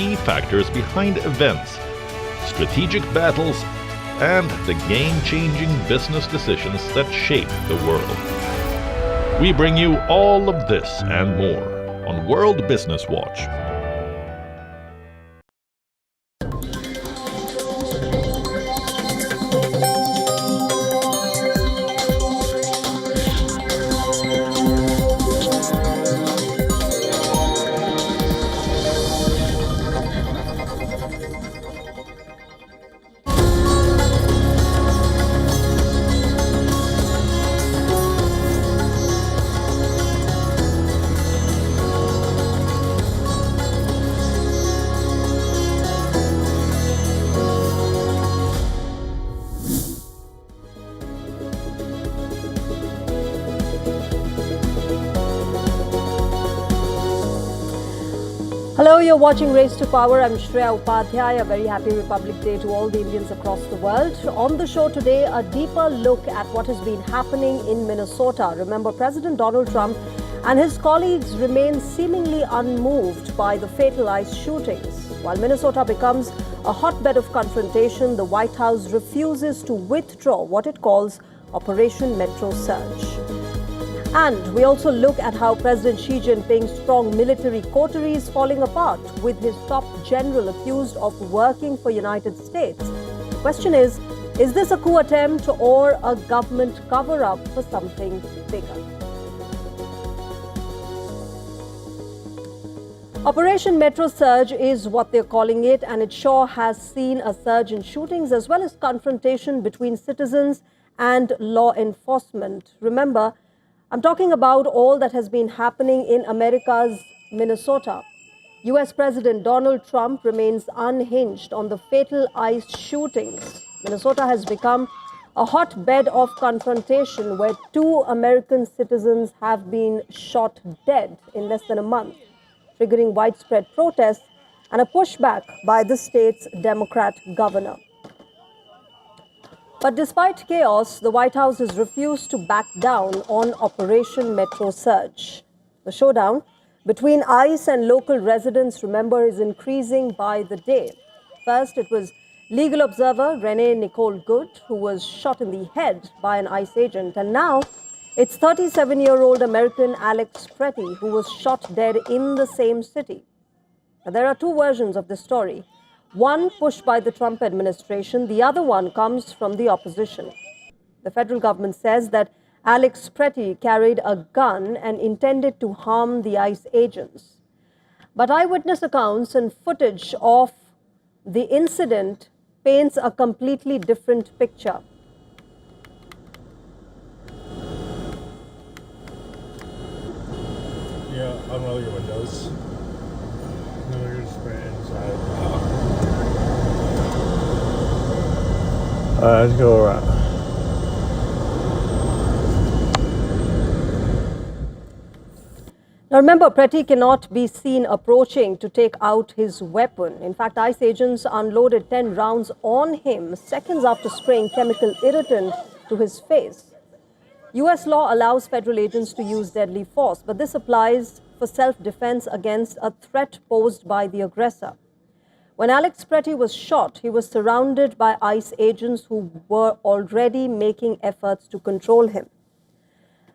key factors behind events, strategic battles, and the game-changing business decisions that shape the world. We bring you all of this and more on World Business Watch. Hello, you're watching Race to Power. I'm Shreya Upadhyay. A very happy Republic Day to all the Indians across the world. On the show today, a deeper look at what has been happening in Minnesota. Remember, President Donald Trump and his colleagues remain seemingly unmoved by the fatal ICE shootings. While Minnesota becomes a hotbed of confrontation, the White House refuses to withdraw what it calls Operation Metro Surge. And we also look at how President Xi Jinping's strong military coterie is falling apart, with his top general accused of working for United States. The question is this a coup attempt or a government cover-up for something bigger? Operation Metro Surge is what they're calling it, and it sure has seen a surge in shootings as well as confrontation between citizens and law enforcement. Remember, I'm talking about all that has been happening in America's Minnesota. US President Donald Trump remains unhinged on the fatal ICE shootings. Minnesota has become a hotbed of confrontation where 2 American citizens have been shot dead in less than a month, triggering widespread protests and a pushback by the state's Democrat governor. But despite chaos, the White House has refused to back down on Operation Metro Surge. The showdown between ICE and local residents, remember, is increasing by the day. First, it was legal observer Renee Nicole Good, who was shot in the head by an ICE agent. And now it's 37-year-old American Alex Pretty, who was shot dead in the same city. Now, there are 2 versions of this story. One pushed by the Trump administration, the other one comes from the opposition. The federal government says that Alex Pretty carried a gun and intended to harm the ICE agents. But eyewitness accounts and footage of the incident paints a completely different picture. Yeah, unroll your windows. No, you're just right inside. Let's go around. Now remember, Pretty cannot be seen approaching to take out his weapon. In fact, ICE agents unloaded 10 rounds on him seconds after spraying chemical irritant to his face. US law allows federal agents to use deadly force, but this applies for self-defense against a threat posed by the aggressor. When Alex Pretty was shot, he was surrounded by ICE agents who were already making efforts to control him.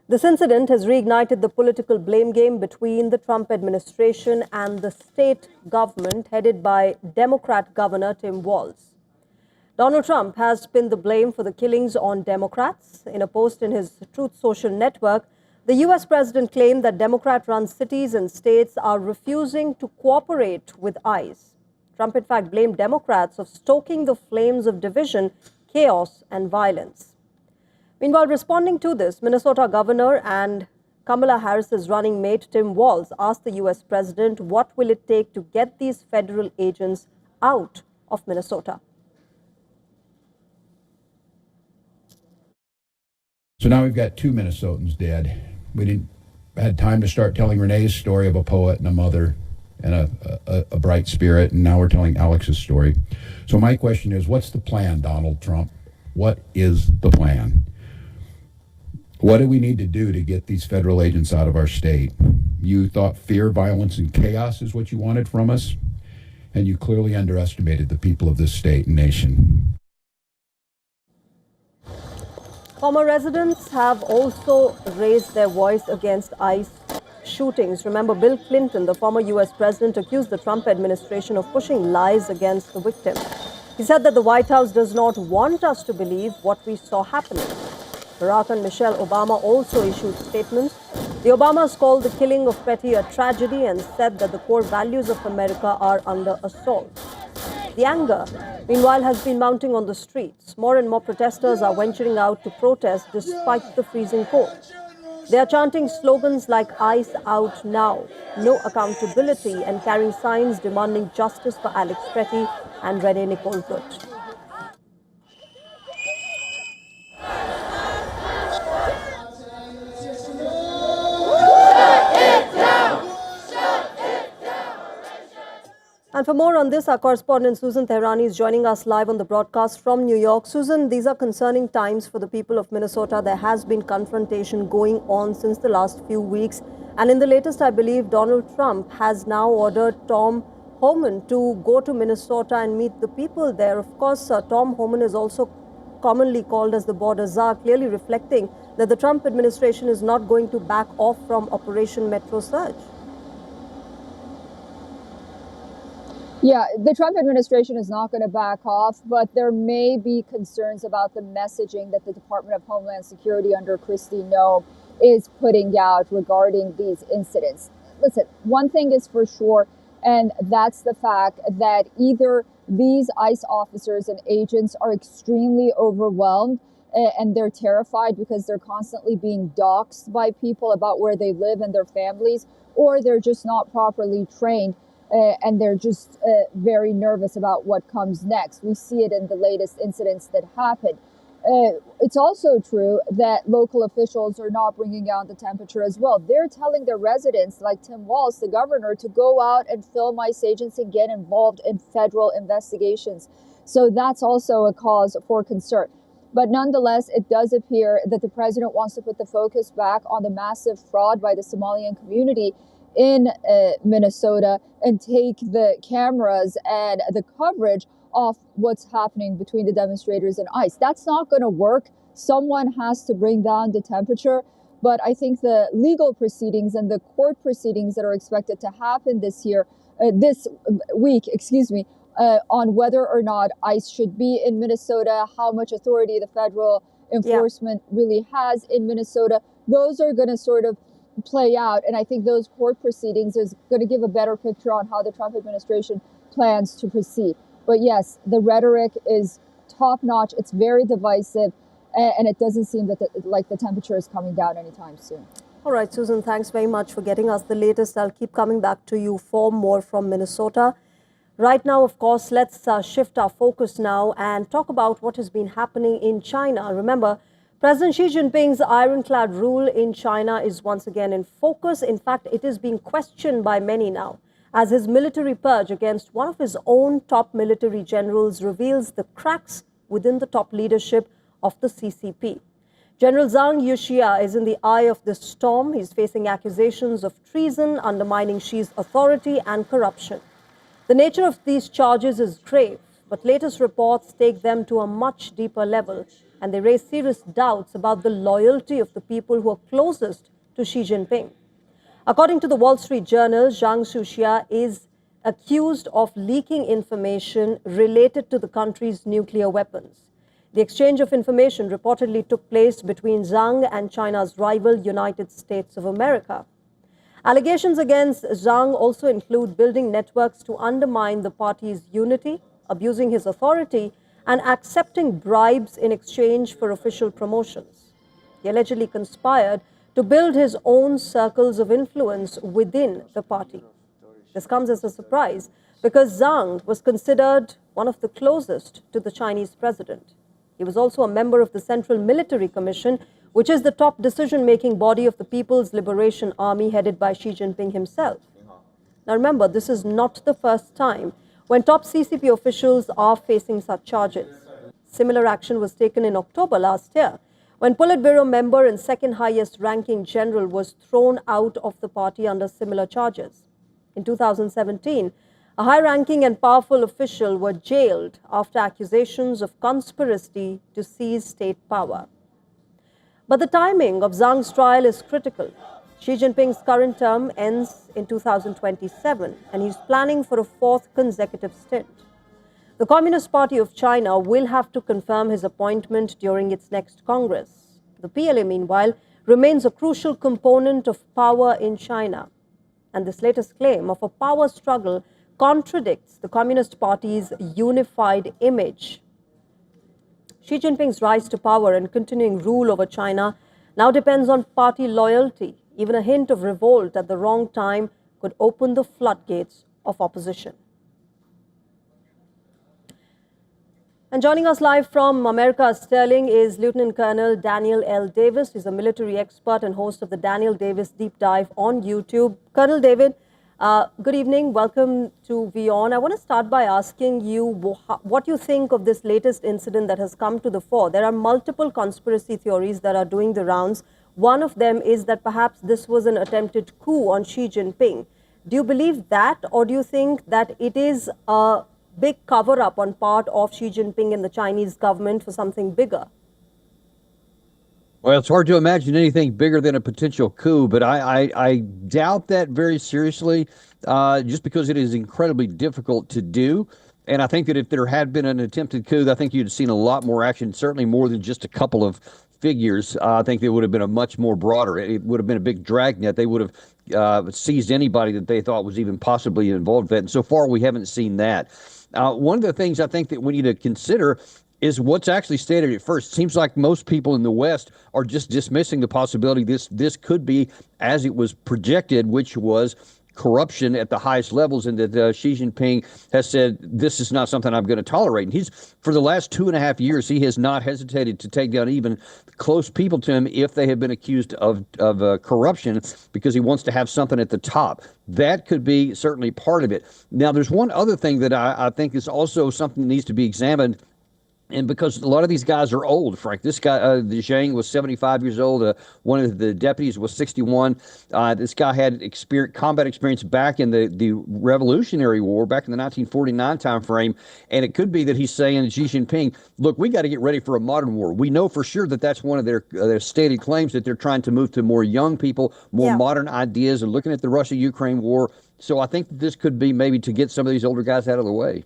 This incident has reignited the political blame game between the Trump administration and the state government headed by Democrat Governor Tim Walz. Donald Trump has pinned the blame for the killings on Democrats. In a post in his Truth Social network, the US president claimed that Democrat-run cities and states are refusing to cooperate with ICE. Trump, in fact, blamed Democrats of stoking the flames of division, chaos, and violence. Meanwhile, responding to this, Minnesota Governor and Kamala Harris's running mate, Tim Walz, asked the US president what will it take to get these federal agents out of Minnesota. So now we've got 2 Minnesotans dead. We didn't had time to start telling Renee's story of a poet and a mother and a bright spirit, and now we're telling Alex's story. So my question is, what's the plan, Donald Trump? What is the plan? What do we need to do to get these federal agents out of our state? You thought fear, violence, and chaos is what you wanted from us? and you clearly underestimated the people of this state and nation. Former residents have also raised their voice against ICE shootings. Remember, Bill Clinton, the former U.S. president, accused the Trump administration of pushing lies against the victim. He said that the White House does not want us to believe what we saw happening. Barack and Michelle Obama also issued statements. The Obamas called the killing of Petty a tragedy and said that the core values of America are under assault. The anger, meanwhile, has been mounting on the streets. More and more protesters are venturing out to protest despite the freezing cold. They are chanting slogans like "ICE out now," "No accountability," and carrying signs demanding justice for Alex Petty and Rene Nicole Good. And for more on this, our correspondent Susan Tehrani is joining us live on the broadcast from New York. Susan, these are concerning times for the people of Minnesota. There has been confrontation going on since the last few weeks. And in the latest, I believe Donald Trump has now ordered Tom Homan to go to Minnesota and meet the people there. Of course, Tom Homan is also commonly called as the border czar, clearly reflecting that the Trump administration is not going to back off from Operation Metro Surge. Yeah, the Trump administration is not going to back off, but there may be concerns about the messaging that the Department of Homeland Security under Kristi Noem is putting out regarding these incidents. Listen, one thing is for sure, and that's the fact that either these ICE officers and agents are extremely overwhelmed and they're terrified because they're constantly being doxxed by people about where they live and their families, or they're just not properly trained. And they're just very nervous about what comes next. We see it in the latest incidents that happened. It's also true that local officials are not bringing down the temperature as well. They're telling their residents, like Tim Walz, the governor, to go out and film ICE agents and get involved in federal investigations. So that's also a cause for concern. But nonetheless, it does appear that the president wants to put the focus back on the massive fraud by the Somalian community in Minnesota and take the cameras and the coverage off what's happening between the demonstrators and ICE. That's not going to work. Someone has to bring down the temperature. But I think the legal proceedings and the court proceedings that are expected to happen this week, on whether or not ICE should be in Minnesota, how much authority the federal enforcement really has in Minnesota, those are going to sort of play out. And I think those court proceedings is going to give a better picture on how the Trump administration plans to proceed. But yes, the rhetoric is top notch. It's very divisive. And it doesn't seem that the temperature is coming down anytime soon. All right, Susan, thanks very much for getting us the latest. I'll keep coming back to you for more from Minnesota. Right now, of course, let's shift our focus now and talk about what has been happening in China. Remember, President Xi Jinping's ironclad rule in China is once again in focus. In fact, it is being questioned by many now, as his military purge against one of his own top military generals reveals the cracks within the top leadership of the CCP. General Zhang Yuxia is in the eye of the storm. He's facing accusations of treason, undermining Xi's authority, and corruption. The nature of these charges is grave, but latest reports take them to a much deeper level, and they raise serious doubts about the loyalty of the people who are closest to Xi Jinping. According to the Wall Street Journal, Zhang Yuxia is accused of leaking information related to the country's nuclear weapons. The exchange of information reportedly took place between Zhang and China's rival United States of America. Allegations against Zhang also include building networks to undermine the party's unity, abusing his authority, and accepting bribes in exchange for official promotions. He allegedly conspired to build his own circles of influence within the party. This comes as a surprise because Zhang was considered one of the closest to the Chinese president. He was also a member of the Central Military Commission, which is the top decision-making body of the People's Liberation Army headed by Xi Jinping himself. Now remember, this is not the first time when top CCP officials are facing such charges. Similar action was taken in October last year, when Politburo member and second highest ranking general was thrown out of the party under similar charges. In 2017, A high-ranking and powerful official were jailed after accusations of conspiracy to seize state power. But the timing of Zhang's trial is critical. Xi Jinping's current term ends in 2027, and he's planning for a fourth consecutive stint. The Communist Party of China will have to confirm his appointment during its next Congress. The PLA, meanwhile, remains a crucial component of power in China. And this latest claim of a power struggle contradicts the Communist Party's unified image. Xi Jinping's rise to power and continuing rule over China now depends on party loyalty. Even a hint of revolt at the wrong time could open the floodgates of opposition. And joining us live from America Sterling is Lieutenant Colonel Daniel L. Davis. He's a military expert and host of the Daniel Davis Deep Dive on YouTube. Colonel David, good evening. Welcome to WION. I want to start by asking you what you think of this latest incident that has come to the fore. There are multiple conspiracy theories that are doing the rounds. One of them is that perhaps this was an attempted coup on Xi Jinping. Do you believe that, or do you think that it is a big cover-up on part of Xi Jinping and the Chinese government for something bigger? Well, it's hard to imagine anything bigger than a potential coup, but I doubt that very seriously, just because it is incredibly difficult to do. And I think that if there had been an attempted coup, I think you'd have seen a lot more action, certainly more than just a couple of figures. I think it would have been a much more broader. It would have been a big dragnet. They would have seized anybody that they thought was even possibly involved with that. And so far, we haven't seen that. One of the things I think that we need to consider is what's actually stated at first. It seems like most people in the West are just dismissing the possibility this could be as it was projected, which was corruption at the highest levels, and that Xi Jinping has said, this is not something I'm going to tolerate. And for the last 2.5 years, he has not hesitated to take down even close people to him if they have been accused of corruption, because he wants to have something at the top. That could be certainly part of it. Now, there's one other thing that I think is also something that needs to be examined. And because a lot of these guys are old, Frank. This guy, Zhang, was 75 years old. One of the deputies was 61. This guy had combat experience back in the Revolutionary War, back in the 1949 time frame. And it could be that he's saying to Xi Jinping, look, we got to get ready for a modern war. We know for sure that that's one of their stated claims, that they're trying to move to more young people, more modern ideas, and looking at the Russia-Ukraine war. So I think that this could be maybe to get some of these older guys out of the way.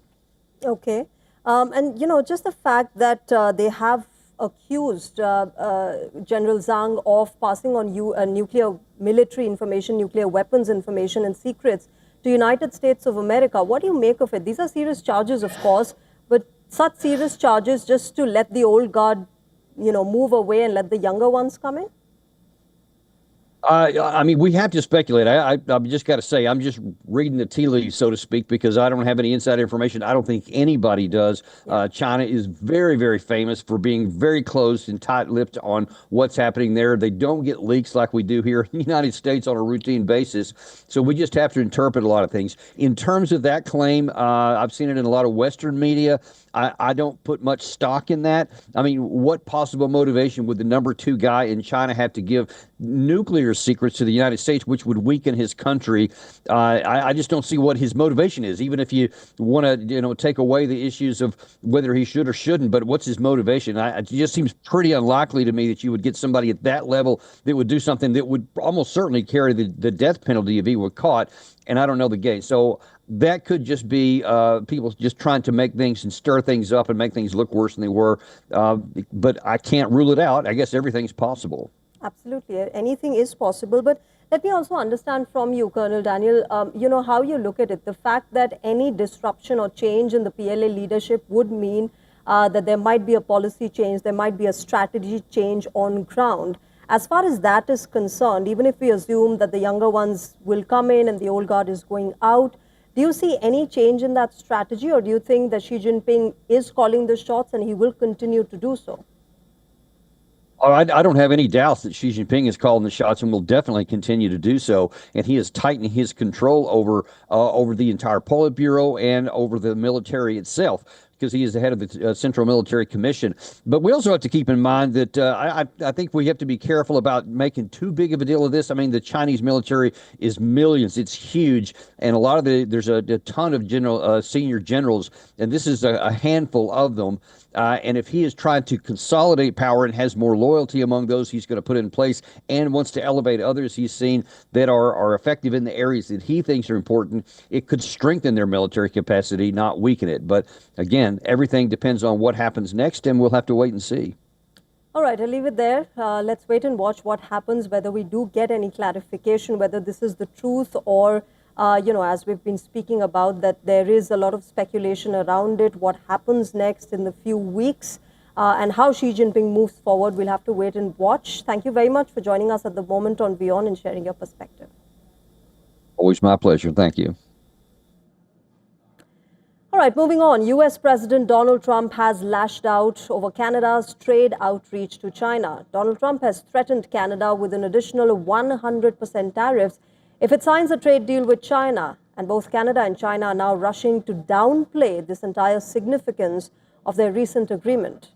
Okay. And, just the fact that they have accused General Zhang of passing on nuclear military information, nuclear weapons information and secrets to United States of America. What do you make of it? These are serious charges, of course, but such serious charges just to let the old guard, move away and let the younger ones come in? I mean, we have to speculate. I've just got to say, I'm just reading the tea leaves, so to speak, because I don't have any inside information. I don't think anybody does. China is very, very famous for being very closed and tight-lipped on what's happening there. They don't get leaks like we do here in the United States on a routine basis. So we just have to interpret a lot of things. In terms of that claim, I've seen it in a lot of Western media. I don't put much stock in that. I mean, what possible motivation would the number 2 guy in China have to give nuclear secrets to the United States, which would weaken his country? I just don't see what his motivation is, even if you want to, take away the issues of whether he should or shouldn't. But what's his motivation? It just seems pretty unlikely to me that you would get somebody at that level that would do something that would almost certainly carry the death penalty if he were caught. And I don't know the game. So that could just be people just trying to make things and stir things up and make things look worse than they were. But I can't rule it out. I guess everything's possible. Absolutely. Anything is possible. But let me also understand from you, Colonel Daniel, how you look at it. The fact that any disruption or change in the PLA leadership would mean that there might be a policy change, there might be a strategy change on ground. As far as that is concerned, even if we assume that the younger ones will come in and the old guard is going out, do you see any change in that strategy, or do you think that Xi Jinping is calling the shots and he will continue to do so? I don't have any doubts that Xi Jinping is calling the shots and will definitely continue to do so. And he is tightening his control over the entire Politburo and over the military itself. because he is the head of the Central Military Commission. But we also have to keep in mind that I think we have to be careful about making too big of a deal of this. I mean, the Chinese military is millions. It's huge. And a lot of there's a ton of senior generals, and this is a handful of them. And if he is trying to consolidate power and has more loyalty among those he's going to put in place and wants to elevate others he's seen that are effective in the areas that he thinks are important, it could strengthen their military capacity, not weaken it. But again, everything depends on what happens next, and we'll have to wait and see. All right, I'll leave it there. Let's wait and watch what happens, whether we do get any clarification, whether this is the truth or as we've been speaking about, that there is a lot of speculation around it, what happens next in the few weeks, and how Xi Jinping moves forward. We'll have to wait and watch. Thank you very much for joining us at the moment on WION and sharing your perspective. Always my pleasure. Thank you. All right, moving on. U.S. President Donald Trump has lashed out over Canada's trade outreach to China. Donald Trump has threatened Canada with an additional 100% tariffs if it signs a trade deal with China, and both Canada and China are now rushing to downplay this entire significance of their recent agreement.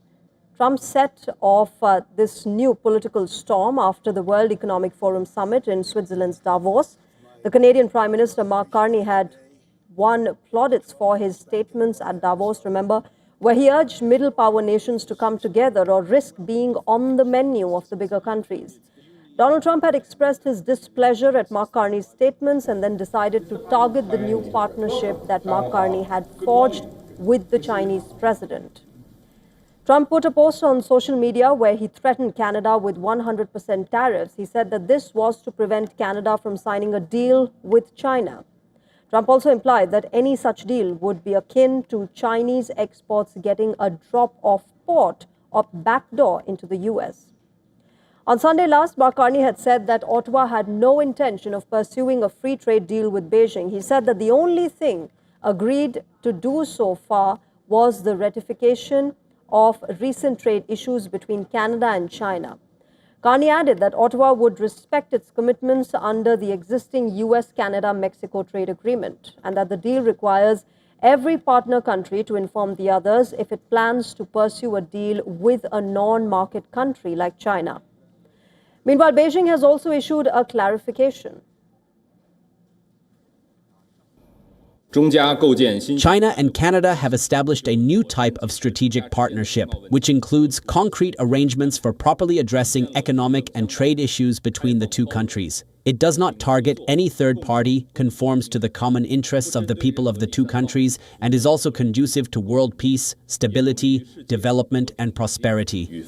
Trump set off this new political storm after the World Economic Forum summit in Switzerland's Davos. The Canadian Prime Minister Mark Carney had won plaudits for his statements at Davos, remember, where he urged middle power nations to come together or risk being on the menu of the bigger countries. Donald Trump had expressed his displeasure at Mark Carney's statements and then decided to target the new partnership that Mark Carney had forged with the Chinese president. Trump put a post on social media where he threatened Canada with 100% tariffs. He said that this was to prevent Canada from signing a deal with China. Trump also implied that any such deal would be akin to Chinese exports getting a drop-off port or backdoor into the U.S. On Sunday last, Mark Carney had said that Ottawa had no intention of pursuing a free trade deal with Beijing. He said that the only thing agreed to do so far was the ratification of recent trade issues between Canada and China. Carney added that Ottawa would respect its commitments under the existing U.S.-Canada-Mexico trade agreement and that the deal requires every partner country to inform the others if it plans to pursue a deal with a non-market country like China. Meanwhile, Beijing has also issued a clarification. China and Canada have established a new type of strategic partnership, which includes concrete arrangements for properly addressing economic and trade issues between the two countries. It does not target any third party, conforms to the common interests of the people of the two countries, and is also conducive to world peace, stability, development, and prosperity.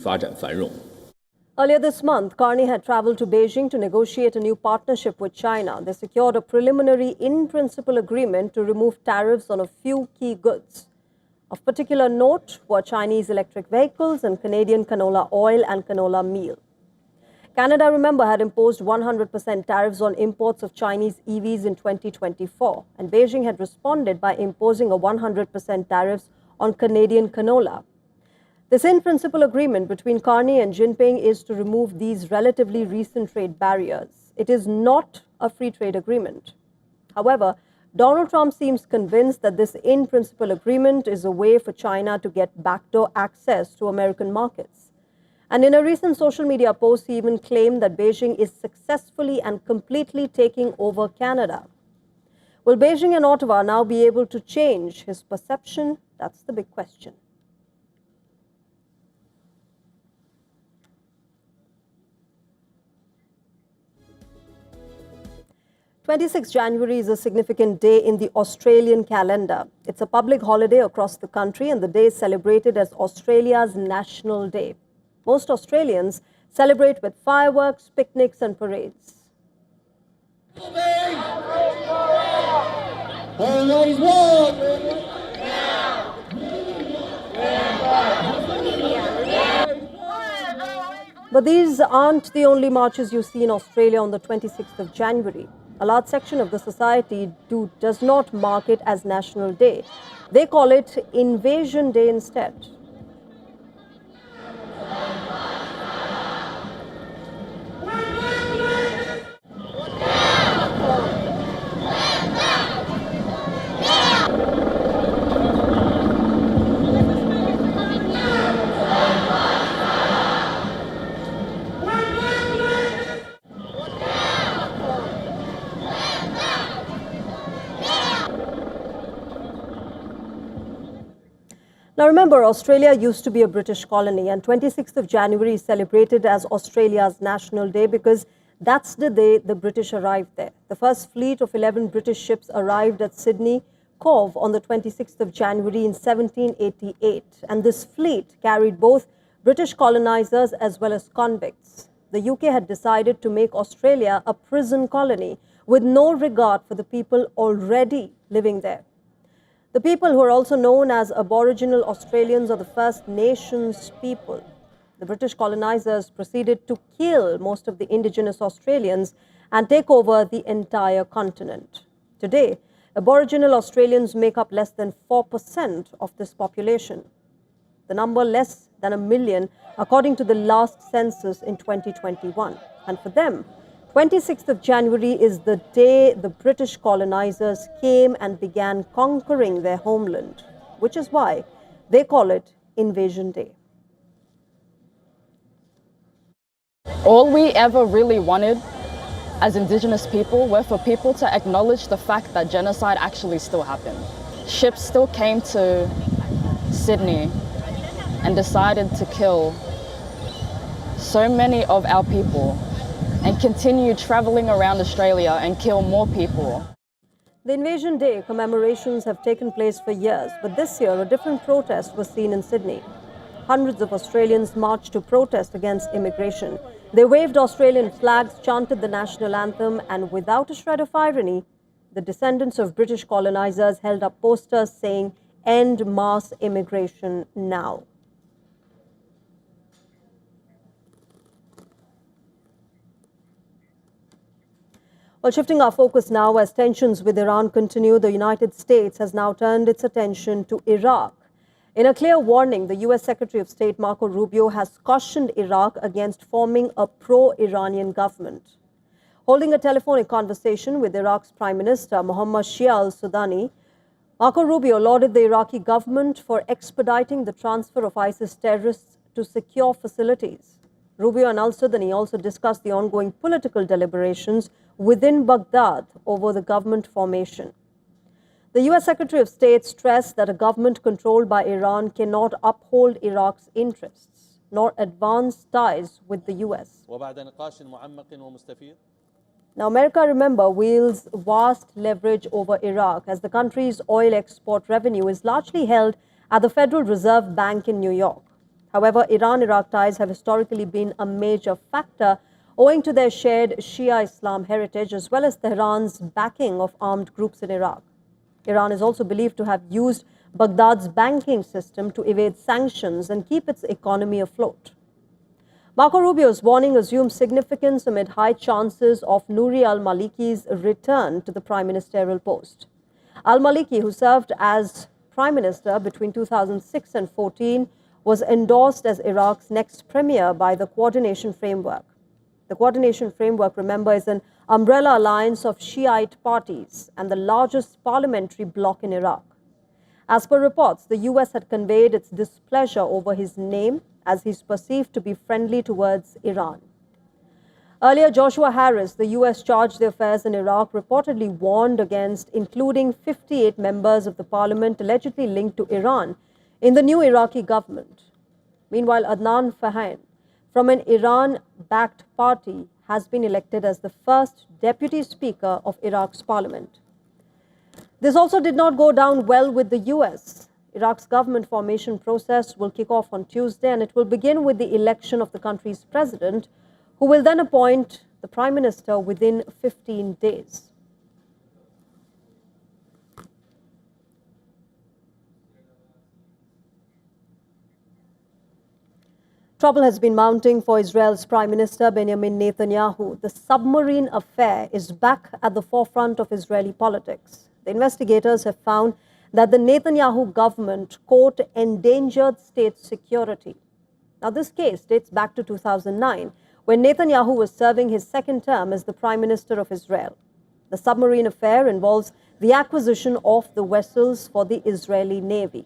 Earlier this month, Carney had traveled to Beijing to negotiate a new partnership with China. They secured a preliminary in-principle agreement to remove tariffs on a few key goods. Of particular note were Chinese electric vehicles and Canadian canola oil and canola meal. Canada, remember, had imposed 100% tariffs on imports of Chinese EVs in 2024, and Beijing had responded by imposing a 100% tariffs on Canadian canola. This in-principle agreement between Carney and Jinping is to remove these relatively recent trade barriers. It is not a free trade agreement. However, Donald Trump seems convinced that this in-principle agreement is a way for China to get backdoor access to American markets. And in a recent social media post, he even claimed that Beijing is successfully and completely taking over Canada. Will Beijing and Ottawa now be able to change his perception? That's the big question. 26 January is a significant day in the Australian calendar. It's a public holiday across the country, and the day is celebrated as Australia's National Day. Most Australians celebrate with fireworks, picnics, and parades. But these aren't the only marches you see in Australia on the 26th of January. A large section of the society does not mark it as National Day. They call it Invasion Day instead. Now remember, Australia used to be a British colony, and 26th of January is celebrated as Australia's National Day because that's the day the British arrived there. The first fleet of 11 British ships arrived at Sydney Cove on the 26th of January in 1788, and this fleet carried both British colonizers as well as convicts. The UK had decided to make Australia a prison colony with no regard for the people already living there. The people, who are also known as Aboriginal Australians or the First Nations people, the British colonizers proceeded to kill most of the indigenous Australians and take over the entire continent. Today, Aboriginal Australians make up less than 4% of this population. The number less than 1 million, according to the last census in 2021. And for them, 26th of January is the day the British colonizers came and began conquering their homeland, which is why they call it Invasion Day. All we ever really wanted as Indigenous people were for people to acknowledge the fact that genocide actually still happened. Ships still came to Sydney and decided to kill so many of our people and continue traveling around Australia and kill more people. The Invasion Day commemorations have taken place for years, but this year a different protest was seen in Sydney. Hundreds of Australians marched to protest against immigration. They waved Australian flags, chanted the national anthem, and without a shred of irony, the descendants of British colonizers held up posters saying, "End mass immigration now." Well, shifting our focus now, as tensions with Iran continue, the United States has now turned its attention to Iraq. In a clear warning, the U.S. Secretary of State Marco Rubio has cautioned Iraq against forming a pro-Iranian government. Holding a telephonic conversation with Iraq's Prime Minister Mohammad Shia al-Sudani, Marco Rubio lauded the Iraqi government for expediting the transfer of ISIS terrorists to secure facilities. Rubio and al-Sudani also discussed the ongoing political deliberations within Baghdad over the government formation. The U.S. Secretary of State stressed that a government controlled by Iran cannot uphold Iraq's interests nor advance ties with the U.S. Now, America, remember, wields vast leverage over Iraq as the country's oil export revenue is largely held at the Federal Reserve Bank in New York. However, Iran-Iraq ties have historically been a major factor owing to their shared Shia Islam heritage as well as Tehran's backing of armed groups in Iraq. Iran is also believed to have used Baghdad's banking system to evade sanctions and keep its economy afloat. Marco Rubio's warning assumes significance amid high chances of Nouri al-Maliki's return to the prime ministerial post. Al-Maliki, who served as prime minister between 2006 and 2014, was endorsed as Iraq's next premier by the Coordination Framework. The Coordination Framework, remember, is an umbrella alliance of Shiite parties and the largest parliamentary bloc in Iraq. As per reports, the U.S. had conveyed its displeasure over his name as he's perceived to be friendly towards Iran. Earlier, Joshua Harris, the U.S. chargé d'affaires in Iraq, reportedly warned against including 58 members of the parliament allegedly linked to Iran in the new Iraqi government. Meanwhile, Adnan Fahan, from an Iran-backed party, has been elected as the first deputy speaker of Iraq's parliament. This also did not go down well with the U.S. Iraq's government formation process will kick off on Tuesday, and it will begin with the election of the country's president, who will then appoint the prime minister within 15 days. Trouble has been mounting for Israel's Prime Minister Benjamin Netanyahu. The submarine affair is back at the forefront of Israeli politics. The investigators have found that the Netanyahu government, quote, endangered state security. Now, this case dates back to 2009, when Netanyahu was serving his second term as the Prime Minister of Israel. The submarine affair involves the acquisition of the vessels for the Israeli Navy.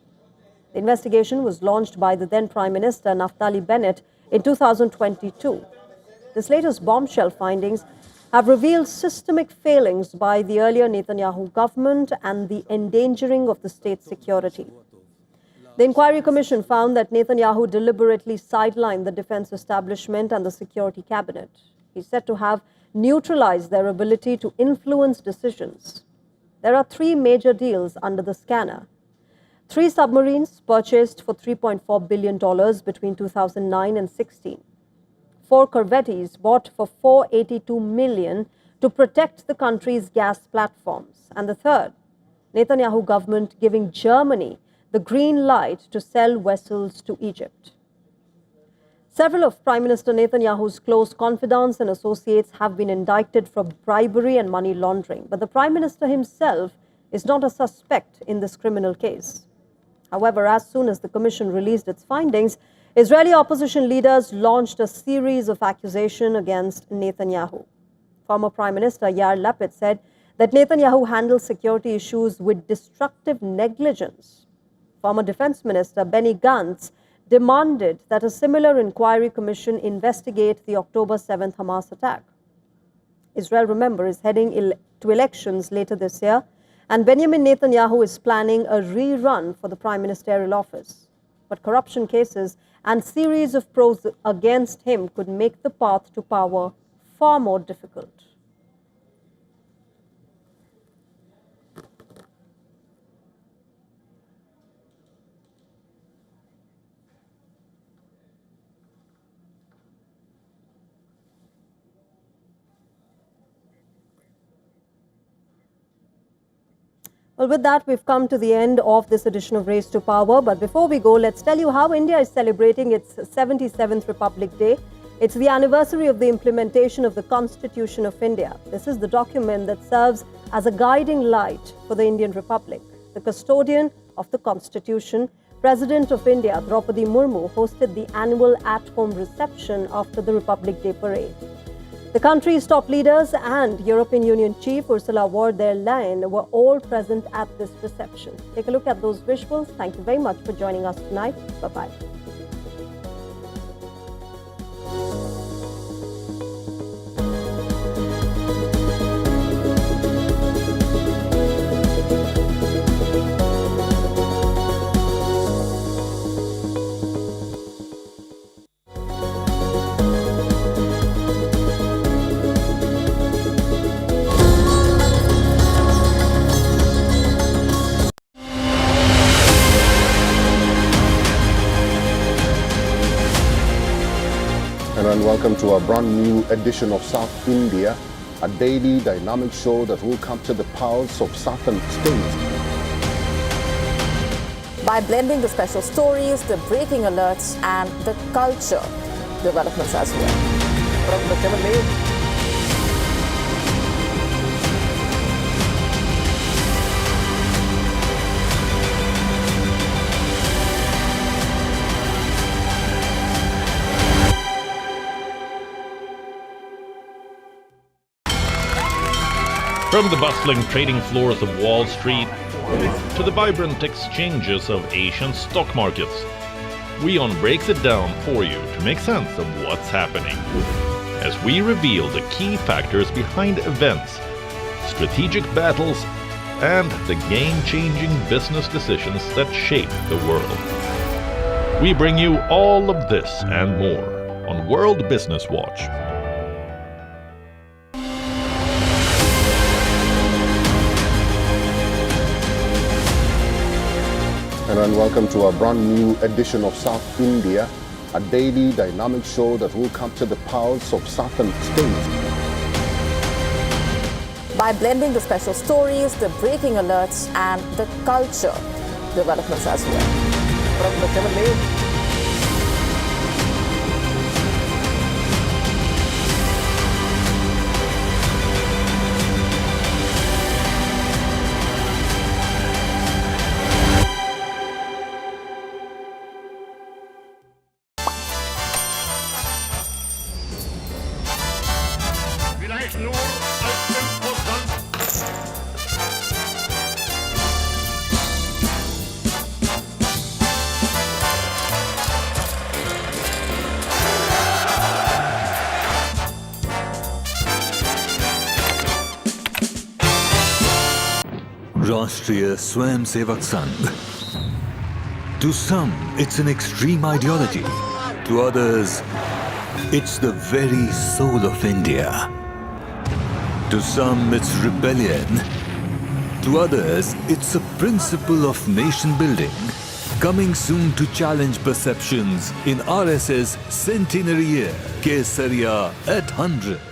The investigation was launched by the then Prime Minister Naftali Bennett in 2022. This latest bombshell findings have revealed systemic failings by the earlier Netanyahu government and the endangering of the state's security. The inquiry commission found that Netanyahu deliberately sidelined the defense establishment and the security cabinet. He's said to have neutralized their ability to influence decisions. There are 3 major deals under the scanner. 3 submarines purchased for $3.4 billion between 2009 and 16. 4 corvettes bought for $482 million to protect the country's gas platforms. And the third, Netanyahu government giving Germany the green light to sell vessels to Egypt. Several of Prime Minister Netanyahu's close confidants and associates have been indicted for bribery and money laundering, but the Prime Minister himself is not a suspect in this criminal case. However, as soon as the commission released its findings, Israeli opposition leaders launched a series of accusations against Netanyahu. Former Prime Minister Yair Lapid said that Netanyahu handles security issues with destructive negligence. Former Defense Minister Benny Gantz demanded that a similar inquiry commission investigate the October 7th Hamas attack. Israel, remember, is heading to elections later this year, and Benjamin Netanyahu is planning a rerun for the prime ministerial office. But corruption cases and series of probe against him could make the path to power far more difficult. Well, with that, we've come to the end of this edition of Race to Power. But before we go, let's tell you how India is celebrating its 77th Republic Day. It's the anniversary of the implementation of the Constitution of India. This is the document that serves as a guiding light for the Indian Republic. The custodian of the Constitution, President of India, Draupadi Murmu, hosted the annual at-home reception after the Republic Day parade. The country's top leaders and European Union Chief Ursula von der Leyen were all present at this reception. Take a look at those visuals. Thank you very much for joining us tonight. Bye-bye. And welcome to a brand new edition of South India, a daily dynamic show that will capture the pulse of southern states. By blending the special stories, the breaking alerts, and the culture developments as well. From the Himalayas. From the bustling trading floors of Wall Street to the vibrant exchanges of Asian stock markets, WION breaks it down for you to make sense of what's happening. As we reveal the key factors behind events, strategic battles, and the game-changing business decisions that shape the world. We bring you all of this and more on World Business Watch. And welcome to a brand new edition of South India, a daily dynamic show that will capture the pulse of southern states. By blending the special stories, the breaking alerts, and the culture developments as well. From the Himalayas. राष्ट्रीय Swayamsevak Sangh To some, it's an extreme ideology. To others, it's the very soul of India. To some, it's rebellion. To others, it's a principle of nation building. Coming soon to challenge perceptions in RSS Centenary Year, Kesariya at 100.